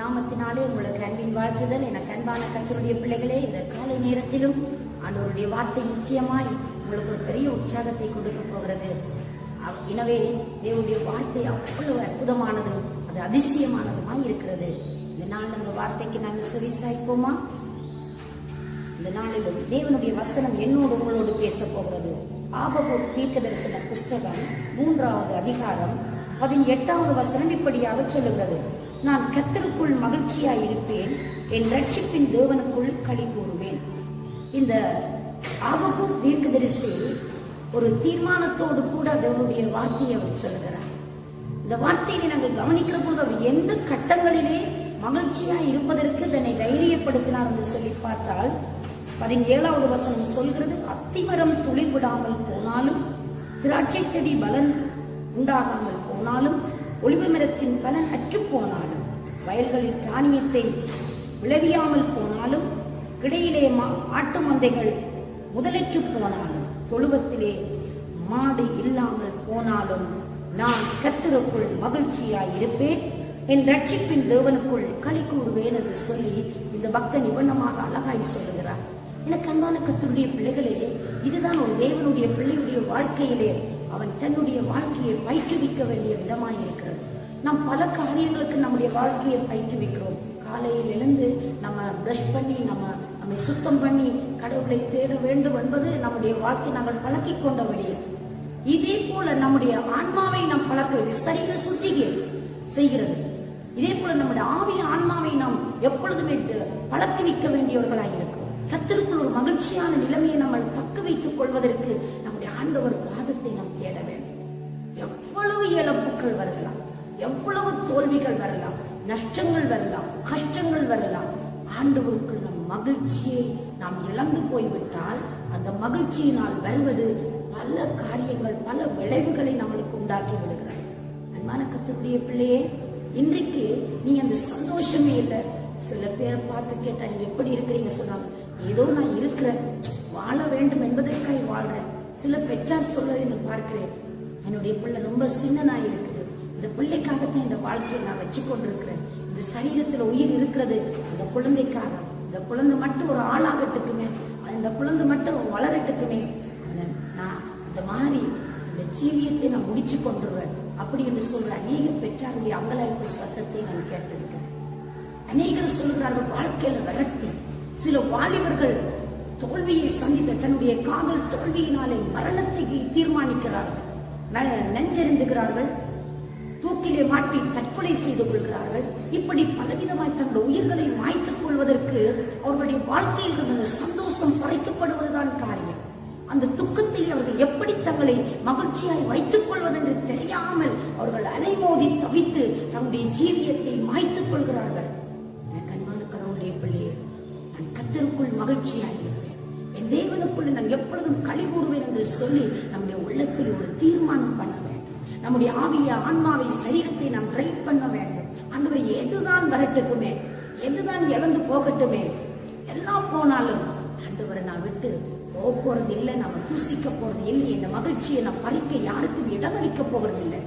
நாமத்தினாலே உங்களுக்கு அன்பின் வாழ்த்துதல். எனக்கு அன்பான கர்த்தருடைய பிள்ளைகளே, இந்த காலை நேரத்திலும் ஆண்டவருடைய வார்த்தை நிச்சயமாய் உங்களுக்கு ஒரு பெரிய உற்சாகத்தை கொடுக்க போகிறது. எனவே தேவனுடைய வார்த்தை அவ்வளவு அற்புதமானது, அது அதிசயமானதுமாய் இருக்கிறது. இந்த நாள் அந்த வார்த்தைக்கு நாங்கள் செவிசாய்ப்போமா? இந்த நாளிலும் தேவனுடைய வசனம் என்னோடு உங்களோடு பேச போகிறது. ஆபகூக் தீர்க்கதரிசன புஸ்தகம் 3வது அதிகாரம் 18வது வசனம் இப்படியாக சொல்லுகிறது: நான் கர்த்தருக்குள் மகிழ்ச்சியாய் இருப்பேன், என் ரட்சிப்பின் தேவனுக்குள் களி கூறுவேன். இந்த ஆபகூக் தீர்க்கதரிசி ஒரு தீர்மானத்தோடு கூட தேவனுடைய வார்த்தையை அவர் சொல்லுகிறார். இந்த வார்த்தையை நாங்கள் கவனிக்கிற போது அவர் எந்த கட்டங்களிலே மகிழ்ச்சியாய் இருப்பதற்கு தன்னை தைரியப்படுத்தினார் என்று சொல்லி பார்த்தால் 17வது வசனம் சொல்கிறது: அத்திமரம் துளிர் விடாமல் போனாலும், திராட்சை செடி பலன் உண்டாகாமல் போனாலும், ஒலிவ மரத்தின் பலன் அற்று போனாலும், வயல்களில் தானியத்தை விளைவியாமல் போனாலும், கிடையிலே ஆட்டு மந்தைகள் முதலற்று போனாலும், தொழுவத்திலே மாடு இல்லாமல் போனாலும், நான் கர்த்தருக்குள் மகிழ்ச்சியாய் இருப்பேன், என் ரட்சிப்பின் தேவனுக்குள் களி கூறுவேன் என்று சொல்லி இந்த பக்தன் நிபந்தமாக அழகாய் சொல்லுகிறார். எனக்கு அன்பான கர்த்தருடைய பிள்ளைகளே, இதுதான் ஒரு தேவனுடைய பிள்ளையுடைய வாழ்க்கையிலே அவன் தன்னுடைய வாழ்க்கையை பயிற்றுவிக்க வேண்டிய விதமாய் இருக்கிறது. நாம் பல காரியங்களுக்கு நம்முடைய வாழ்க்கையை பயிற்றுவிக்கிறோம். காலையில் எழுந்து நம்ம பிரஷ் பண்ணி நம்மை சுத்தம் பண்ணி கடவுளை தேட வேண்டும் என்பது நம்முடைய வாழ்க்கை நாங்கள் பழக்கி கொண்ட வழியே. இதே போல நம்முடைய ஆன்மாவை நாம் பழக்கிறது, சரீர சுத்திகை செய்கிறது. இதே போல நம்முடைய ஆவிய ஆன்மாவை நாம் எப்பொழுதுமே பழக்க வைக்க வேண்டியவர்களாக இருக்கிறோம். கர்த்தருக்குள் ஒரு மகிழ்ச்சியான நிலைமையை நம்ம தக்க வைத்துக் கொள்வதற்கு நம்முடைய ஆண்டவர் பாதத்தை நாம் தேட வேண்டும். எவ்வளவு இழப்புகள் வரலாம், எவ்வளவு தோல்விகள் வரலாம், நஷ்டங்கள் வரலாம், கஷ்டங்கள் வரலாம், ஆண்டவருக்குள் நம் மகிழ்ச்சியை நாம் இழந்து போய்விட்டால் அந்த மகிழ்ச்சியினால் வருவது பல காரியங்கள், பல விளைவுகளை நம்மளுக்கு உண்டாக்கி விடுகிறார். அன்பான கர்த்தருடைய பிள்ளையே, இன்றைக்கு நீ அந்த சந்தோஷமே இல்லை. சில பேரை பார்த்து கேட்டா நீங்க எப்படி இருக்கிறீங்க சொன்னாங்க, ஏதோ நான் இருக்கிறேன், வாழ வேண்டும் என்பதற்காக வாழ்றேன். சில பெற்றார் சொல்வதை நான் பார்க்கிறேன், என்னுடைய பிள்ளை ரொம்ப சின்னனா இருக்குது, இந்த பிள்ளைக்காகத்தான் இந்த வாழ்க்கையை நான் வச்சு கொண்டிருக்கிறேன், இந்த சரீரத்துல உயிர் இருக்கிறது இந்த குழந்தைக்காக, இந்த குழந்தை மட்டும் ஒரு ஆளாகட்டுக்குமே, இந்த குழந்தை மட்டும் வளரட்டுக்குமே, நான் இந்த மாதிரி இந்த ஜீவியத்தை நான் முடிச்சு கொண்டுருவேன் அப்படி என்று சொல்ற அநேக பெற்றாருடைய அங்கலாய்ப்பு சத்தத்தை நான் கேட்டிருக்கிறேன். அநேகர் சொல்கிறார்கள் வாழ்க்கையில விரக்தி. சில வாலிபர்கள் தோல்வியை சந்தித்த தன்னுடைய காதல் தோல்வியினாலே மரணத்தை தீர்மானிக்கிறார்கள், நெஞ்செறிந்துகிறார்கள், தூக்கிலே மாட்டி தற்கொலை செய்து கொள்கிறார்கள். இப்படி பலவிதமாய் தங்கள் உயிர்களை மாய்த்துக் கொள்வதற்கு அவர்களுடைய வாழ்க்கையில் இருந்த சந்தோஷம் குறைக்கப்படுவதுதான் காரியம். அந்த துக்கத்தில் அவர்கள் எப்படி தங்களை மகிழ்ச்சியாய் வைத்துக் கொள்வதென்று தெரியாமல் அவர்கள் அலைமோதி தவித்து தங்களுடைய ஜீவியத்தை மாய்த்துக் கொள்கிறார்கள். கண்மான கடவுளுடைய பிள்ளையே, நான் கர்த்தருக்குள் மகிழ்ச்சியாய் இருப்பேன், என் தேவனுக்குள் நான் எப்பொழுதும் களி கூறுவேன் என்று சொல்லி நம்முடைய உள்ளத்தில் ஒரு தீர்மானம் பண்ண வேண்டும். நம்முடைய ஆவிய ஆன்மாவை சரீரத்தை நாம் ட்ரைவ் பண்ண வேண்டும். ஆண்டவரே, எதுதான் வரட்டுக்குமே, எதுதான் இழந்து போகட்டுமே, எல்லாம் போனாலும் ஆண்டவரை நான் விட்டு போறது இல்லை, நம்ம தூசிக்க போறது இல்லை, இந்த மகிழ்ச்சியை நான் பறிக்க யாருக்கும் இடமளிக்க போகிறது இல்லை.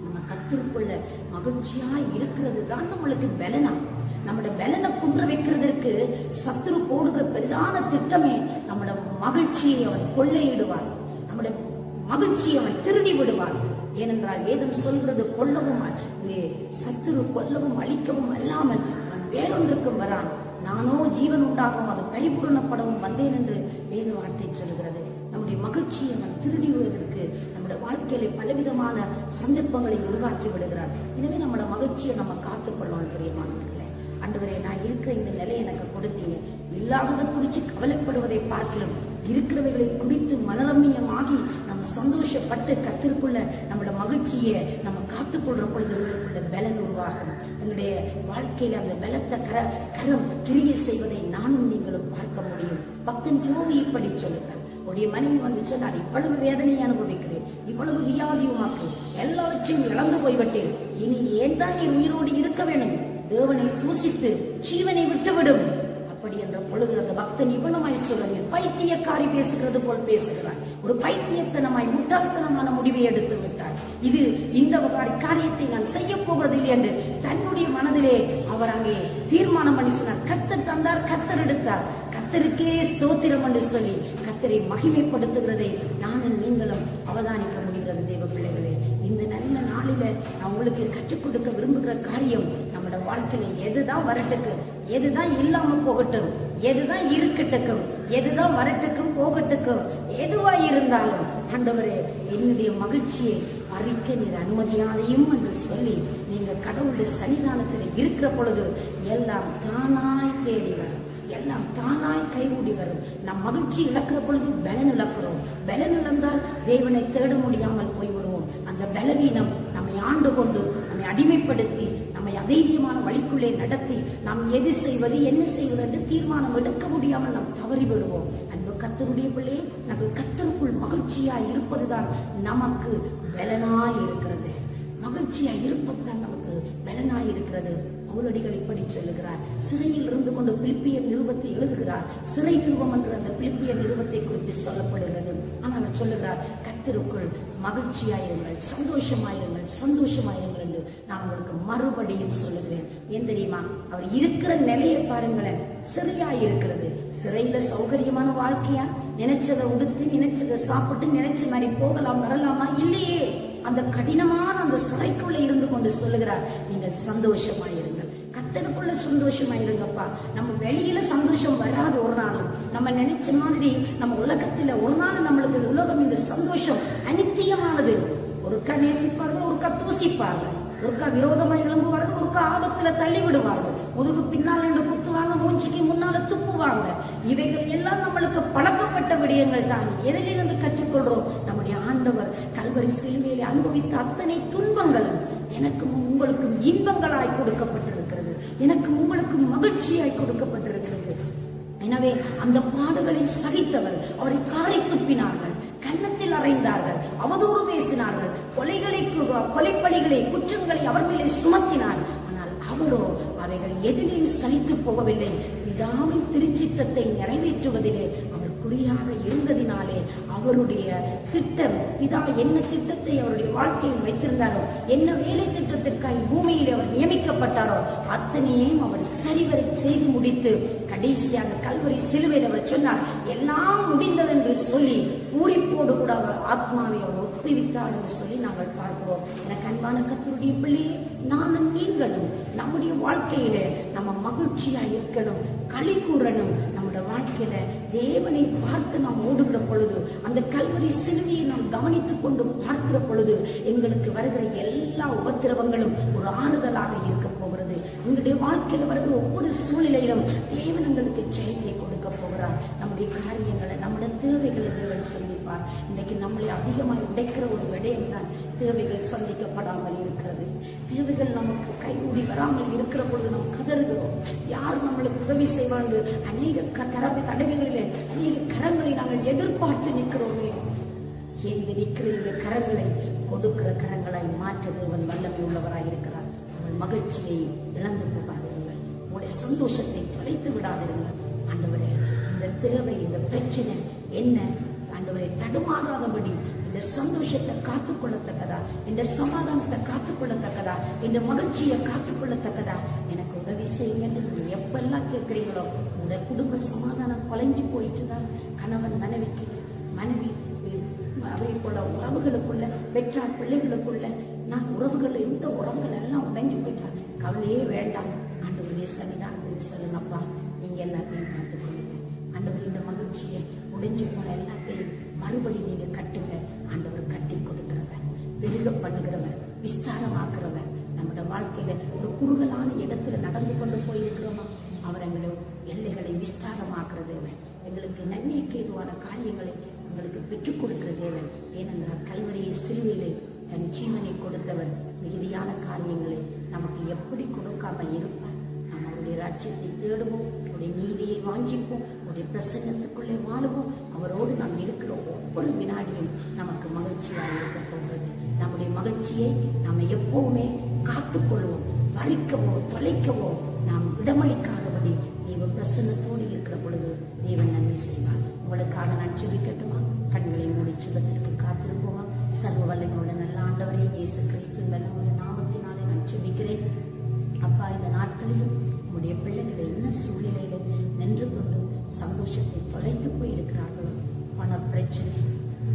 நம்ம கர்த்தருக்குள்ள மகிழ்ச்சியா இருக்கிறது தான் நம்மளுக்கு பலனா. நம்மளோட பலனை குன்ற வைக்கிறதுக்கு சத்துரு போடுகிற பிரதான திட்டமே நம்மளோட மகிழ்ச்சியை அவன் கொள்ளையிடுவான், நம்முடைய மகிழ்ச்சியை அவன் திருடி விடுவான். ஏனென்றால் வேதம் சொல்கிறது, கொல்லவும் சத்துரு கொல்லவும் அழிக்கவும் அல்லாமல் அவன் வேறொன்றுக்கும் வரான், நானோ ஜீவன் உண்டாகவும் அது பரிபூர்ணப்படவும் வந்தேன் என்று வேத வார்த்தை சொல்கிறது. நம்முடைய மகிழ்ச்சியை நாம் திருடி விடுவதற்கு நம்முடைய வாழ்க்கையில பலவிதமான சந்தர்ப்பங்களை உருவாக்கி விடுகிறார். எனவே நம்மளோட மகிழ்ச்சியை நம்ம காத்துக்கொள்ளணும். பிரியமானவர்களே, ஆண்டவரே, நான் இருக்கிற இந்த நிலையை எனக்கு கொடுத்தீங்க, இல்லாததை குறித்து கவலைப்படுவதை பார்க்கலாம், இருக்கிறவைகளை குறித்து மனரம்யமாகி நம்ம சந்தோஷப்பட்டு கர்த்தருக்குள்ள நம்மளோட மகிழ்ச்சியை நம்ம காத்துக்கொள்ற பொழுது பலன் உருவாகும். எங்களுடைய வாழ்க்கையில அந்த பலத்த கரம் கிரியை செய்வதை நானும் நீங்களும் பார்க்க முடியும். பக்தன் யோபு இப்படி சொல்லுகிறார், உடைய மனைவி வந்து சொன்னார், இவ்வளவு வேதனையை அனுபவிக்கிறேன், இவ்வளவு வியாதியுமாக்கு, எல்லாவற்றையும் இழந்து போய்விட்டேன், இனி ஏன் தான் நீ உயிரோடு இருக்க வேணும், தேவனை தூசித்து ஜீவனை விட்டுவிடும். அப்ப அப்படி என்ற பொழுது அந்த பக்தன் இவனமாய் சொல்ல, பைத்தியக்காரி பேசுகிறது போல் பேசுகிறார், ஒரு பைத்தியத்தனமாய் முட்டாள்தனமான முடிவை எடுத்து விட்டார், இது இந்த காரியத்தை நான் செய்ய போவதில்லை என்று தன்னுடைய மனதிலே அவர் அங்கே தீர்மானம் பண்ணி சொன்னார். கர்த்தர் தந்தார், கர்த்தர் எடுத்தார், கர்த்தருக்கே ஸ்தோத்திரம் என்று சொல்லி கர்த்தரை மகிமைப்படுத்துகிறதை நானும் நீங்களும் அவதானிக்க முடிகிறது. தேவ பிள்ளைகளே, இந்த நல்ல நாளில நான் உங்களுக்கு கற்றுக் கொடுக்க விரும்புகிற காரியம், நம்மளோட வாழ்க்கையில எதுதான் வரட்டுக்கு, எதுதான் இல்லாம போகட்டும், எதுதான் இருக்கட்டுக்கும், எதுதான் வரட்டுக்கும் போகட்டுக்கும், எதுவா இருந்தாலும் ஆண்டவரே என்னுடைய மகிழ்ச்சியை பறிக்க நீர் அனுமதியாதையும் என்று சொல்லி நீங்க கடவுளுடைய சன்னிதானத்தில் இருக்கிற பொழுது எல்லாம் தானாய் தேடி வரும், எல்லாம் தானாய் கைகூடி வரும். நம் மகிழ்ச்சி இழக்கிற பொழுது பலன் இழக்கிறோம். பலன் இழந்தால் தேவனை தேட முடியாமல் போய்விடுவோம். அந்த பலவீனம் நம்மை ஆண்டு கொண்டு நம்மை அடிமைப்படுத்தி நம்மை அதைரியமான வழிக்குள்ளே நடத்தி நாம் எது செய்வது என்ன செய்வது என்று தீர்மானம் எடுக்க முடியாமல் நாம் தவறி விடுவோம். அன்பு கர்த்தருடைய பிள்ளையே, நம்ம கர்த்தருக்குள் மகிழ்ச்சியாய் இருப்பதுதான் நமக்கு பலனாய் இருக்கிறது. மகிழ்ச்சியாய் இருப்பதுதான் நமக்கு பலனாய் இருக்கிறது. பவுலடிகள் இப்படி சொல்லுகிறார், சிறையில் இருந்து கொண்டு பிலிப்பியர் நிருபத்தை எழுதுகிறார். சிறை நிருபம் என்ற அந்த பிலிப்பியர் நிருபத்தை குறித்து சொல்லப்படுகிறது. ஆனால் சொல்லுகிறார், கர்த்தருக்குள் மகிழ்ச்சியாயிருங்கள், சந்தோஷமாயிருங்கள், சந்தோஷமாயிருங்கள் என்று நான் உங்களுக்கு மறுபடியும் சொல்லுகிறேன். ஏன் தெரியுமா? அவர் இருக்கிற நிலையை பாருங்களேன், சிறையாய் இருக்கிறது. சிறையில சௌகரியமான வாழ்க்கையா? நினைச்சதை உடுத்து, நினைச்சதை சாப்பிட்டு, நினைச்ச மாதிரி போகலாம் வரலாமா? இல்லையே. அந்த கடினமான அந்த சிறைக்குள்ள இருந்து கொண்டு சொல்லுகிறார், நீங்கள் சந்தோஷமாயிருங்கள், கர்த்தருக்குள்ள சந்தோஷமாயிருங்கப்பா. நம்ம வெளியில சந்தோஷம் வராது ஒரு நாளும். நம்ம நினைச்ச மாதிரி நம்ம உலகத்துல ஒரு நாள் நம்மளுக்கு உலகம் இந்த சந்தோஷம் அனித்தியமானது. ஒருக்கா நேசிப்பார்கள், ஒருக்கா தூசிப்பார்கள், ஒருக்கா விரோதமா எழும்புவார்கள், ஒருக்கா ஆபத்துல தள்ளி விடுவார்கள், முதுகு பின்னால் என்று குத்துவாங்க, மூஞ்சிக்கு முன்னால துப்புவாங்க. இவைகள் எல்லாம் நம்மளுக்கு பழக்கப்பட்ட விடயங்கள் தான். எதிலிருந்து கற்றுக்கொள்றோம்? நம்முடைய ஆண்டவர் கல்வரி சிலுவையிலே அனுபவித்த அத்தனை துன்பங்களும் எனக்கும் உங்களுக்கும் இன்பங்களாய் கொடுக்கப்பட்டிருக்கிறது, எனக்கும் உங்களுக்கும் மகிழ்ச்சியாய் கொடுக்கப்பட்டிருக்கிறது. எனவே அந்த பாடுகளை சகித்தவர் அவரை காரை துப்பினார்கள், கன்னத்தில் அறைந்தார்கள், அவதூறு பேசினார்கள், கொலைப்பழிகளை குற்றங்களை அவர் மேலே சுமத்தினார். ஆனால் அவரோ அவைகள் எதிலையும் சலித்து போகவில்லை. பிதாவின் திருச்சித்தத்தை நிறைவேற்றுவதிலே அவர் குறியாக இருந்ததினாலே அவருடைய திட்டம், பிதா என்ன திட்டத்தை அவருடைய வாழ்க்கையில் வைத்திருந்தாரோ, என்ன வேலை திட்டத்திற்காக பூமியில் அவர் நியமிக்கப்பட்டாரோ அத்தனையும் அவர் சரிவரை செய்து முடித்து கடைசியாக கல்வரி சிலுவையில் அவர் சொன்னார், எல்லாம் முடிந்தது என்று சொல்லி பூரிப்போடு கூட அவர் ஆத்மாவை அவர் ஒப்புவித்தார் என்று சொல்லி நாங்கள் பார்க்கிறோம். எனக்கு அன்பான கர்த்தருடைய பிள்ளையே, நானும் நீங்களும் நம்முடைய வாழ்க்கையில நம்ம மகிழ்ச்சியா இருக்கணும், களி கூறணும். நம்முடைய வாழ்க்கையில தேவனை பார்த்து நாம் ஓடுகிற பொழுது, அந்த கல்வரி சிலுவையை நாம் கவனித்துக் கொண்டு பார்க்கிற பொழுது எங்களுக்கு வருகிற எல்லா உபத்திரவங்களும் ஒரு ஆறுதலாக இருக்க போகிறது. எங்களுடைய வாழ்க்கையில வருகிற ஒவ்வொரு சூழ்நிலையிலும் தேவன் எங்களுக்கு ஜெயத்தை கொடுக்க போகிறார். நம்முடைய காரியங்களை, நம்முடைய தேவைகளை தேவன் சந்திப்பார். இன்னைக்கு நம்மளை அதிகமாக உடைக்கிற ஒரு விடயம் தான் தேவைகள் சந்திக்கப்படாமல் இருக்கிறது. தேவைகள் நமக்கு கைகூடி வராமல் இருக்கிற பொழுது நாம் கதறுகிறோம். யார் நம்மளுக்கு உதவி செய்வாண்டு அநேக தடவைகளிலே அநேக கரங்களை நாங்கள் எதிர்பார்த்து நிற்கிறோமே. ஏந்து நிற்கிற இந்த கரங்களை கொடுக்கிற கரங்களாய் மாற்ற தேவன் வல்லமை உள்ளவராய் இருக்கிறார். உங்கள் மகிழ்ச்சியை இழந்து போகாதிருங்கள், உங்களுடைய சந்தோஷத்தை தொலைத்து விடாதிருங்கள். ஆண்டவரே, இந்த தேவை, இந்த பிரச்சனை என்ன ஆண்டவரை தடுமாறாதபடி இந்த சந்தோஷத்தை காத்துக்கொள்ளத்தக்கதா, இந்த சமாதானத்தை காத்துக்கொள்ளத்தக்கதா, இந்த மகிழ்ச்சியை காத்துக்கொள்ளத்தக்கதா எனக்கு உதவி செய்யுங்க. நீங்க எப்பெல்லாம் கேட்கிறீங்களோ, உங்க குடும்ப சமாதானம் குலைஞ்சு போயிட்டுதான், கணவன் மனைவிக்கு, மனைவி அதே போல உறவுகளுக்குள்ள, பெற்றார் பிள்ளைகளுக்குள்ள, நான் உறவுகள் எந்த உறவுகள் எல்லாம் உடைஞ்சு போயிட்டாங்க. கவலையே வேண்டாம், ஆண்டவரே சன்னிதானத்தில் சொல்லுங்கப்பா, நீங்க எல்லாத்தையும் பார்த்துக்கொள்ளுங்க. ஆண்டவர் இந்த மகிழ்ச்சியை உடைஞ்சு போன எல்லாத்தையும் மறுபடி நீங்க கட்டுங்க. ஆண்டவர் கட்டி கொடுக்கிறவர், பெருக பண்ணுகிறவர், விஸ்தாரமாக்குறவர். நம்முடைய வாழ்க்கையில ஒரு குறுகலான இடத்துல நடந்து கொண்டு போயிருக்கிறோமா, அவர் எங்களுடைய எல்லைகளை விஸ்தாரமாக்குற தேவன், எங்களுக்கு நன்மைக்கு ஏதுவான காரியங்களை உங்களுக்கு பெற்றுக் கொடுக்கிற தேவன். ஏனென்றால் கல்வரியை சிலுவையிலே தன் ஜீவனை கொடுத்தவர் மிகுதியான காரியங்களை நமக்கு எப்படி கொடுக்காமல் இருப்பார். நாம் அவருடைய ராஜ்யத்தை தேடுவோம், அவருடைய நீதியை வாஞ்சிப்போம், அவருடைய பிரசன்னத்துக்குள்ளே வாழுவோம். அவரோடு நாம் இருக்கிற ஒவ்வொரு வினாடியும் நமக்கு மகிழ்ச்சியாக இருக்க போகிறது. நம்முடைய மகிழ்ச்சியை நாம் எப்பவுமே காத்துக்கொள்வோம். பறிக்கவோ தொலைக்கவோ நாம் இடமளிக்காதபடி தெய்வ பிரசன்னத்தோடு இருக்கிற பொழுது தேவன் நன்மை செய்வார். உங்களுக்காக நான் ஜெபிக்கட்டுமா? கண்களை மூடி ஜெபத்திற்கு காத்திருப்போமா? சர்வ வல்லமையுள்ள நல்ல ஆண்டவரே, இயேசு கிறிஸ்துவின் வல்லமையுள்ள நாமத்தினாலே நான் ஜெபிக்கிறேன். அப்பா, இந்த நாட்களிலும் உங்களுடைய பிள்ளைகளை என்ன சூழ்நிலையில நின்று கொண்டு சந்தோஷத்தை தொலைத்து போயிருக்கிறார்களோ, பண பிரச்சனை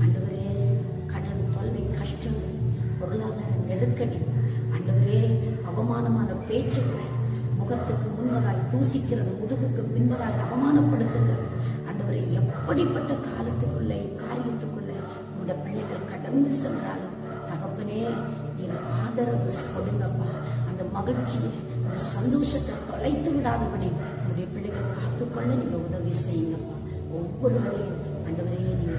ஆண்டவரே, கடன் தொல்லை, கஷ்டங்கள், பொருளாதார நெருக்கடி ஆண்டவரே, அவமானமான பேச்சுக்கள், முகத்துக்கு முன்பதாய் தூசிக்கிறது, முதுகுக்கு பின்பதாய் அவமானப்படுத்துகிறது ஆண்டவரே, எப்படிப்பட்ட காரியத்துக்குள்ள உங்களுடைய பிள்ளைகள் கடந்து சென்றாலும் தகப்பனே, நீங்க ஆதரவு கொடுங்கப்பா. அந்த மகிழ்ச்சியை, அந்த சந்தோஷத்தை தொலைத்து விடாதபடி உங்களுடைய பிள்ளைகள் காத்துக்கொள்ள நீங்க உதவி செய்யுங்கப்பா. ஒவ்வொருவரையும் ஆண்டவரே, நீங்க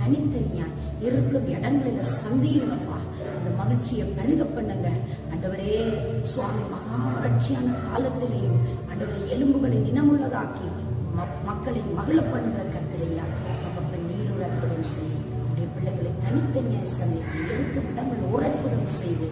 தனித்தனியா இருக்கும் இடங்களில சந்தியுங்கப்பா. அந்த மகிழ்ச்சியை பெருக பண்ணுங்க ஆண்டவரே. சுவாமி, மகா வறட்சியான காலத்திலேயும் ஆண்டவரே, எலும்புகளை இனமுள்ளதாக்கி மக்களை மகிழ பண்ணுகிற கர்த்தரையா தகப்பன், நீர் அற்புதம் செய்யும். உடைய பிள்ளைகளை தனித்தனியாய் சந்தித்து இருக்கும் இடங்கள் ஒரு அற்புதம் செய்து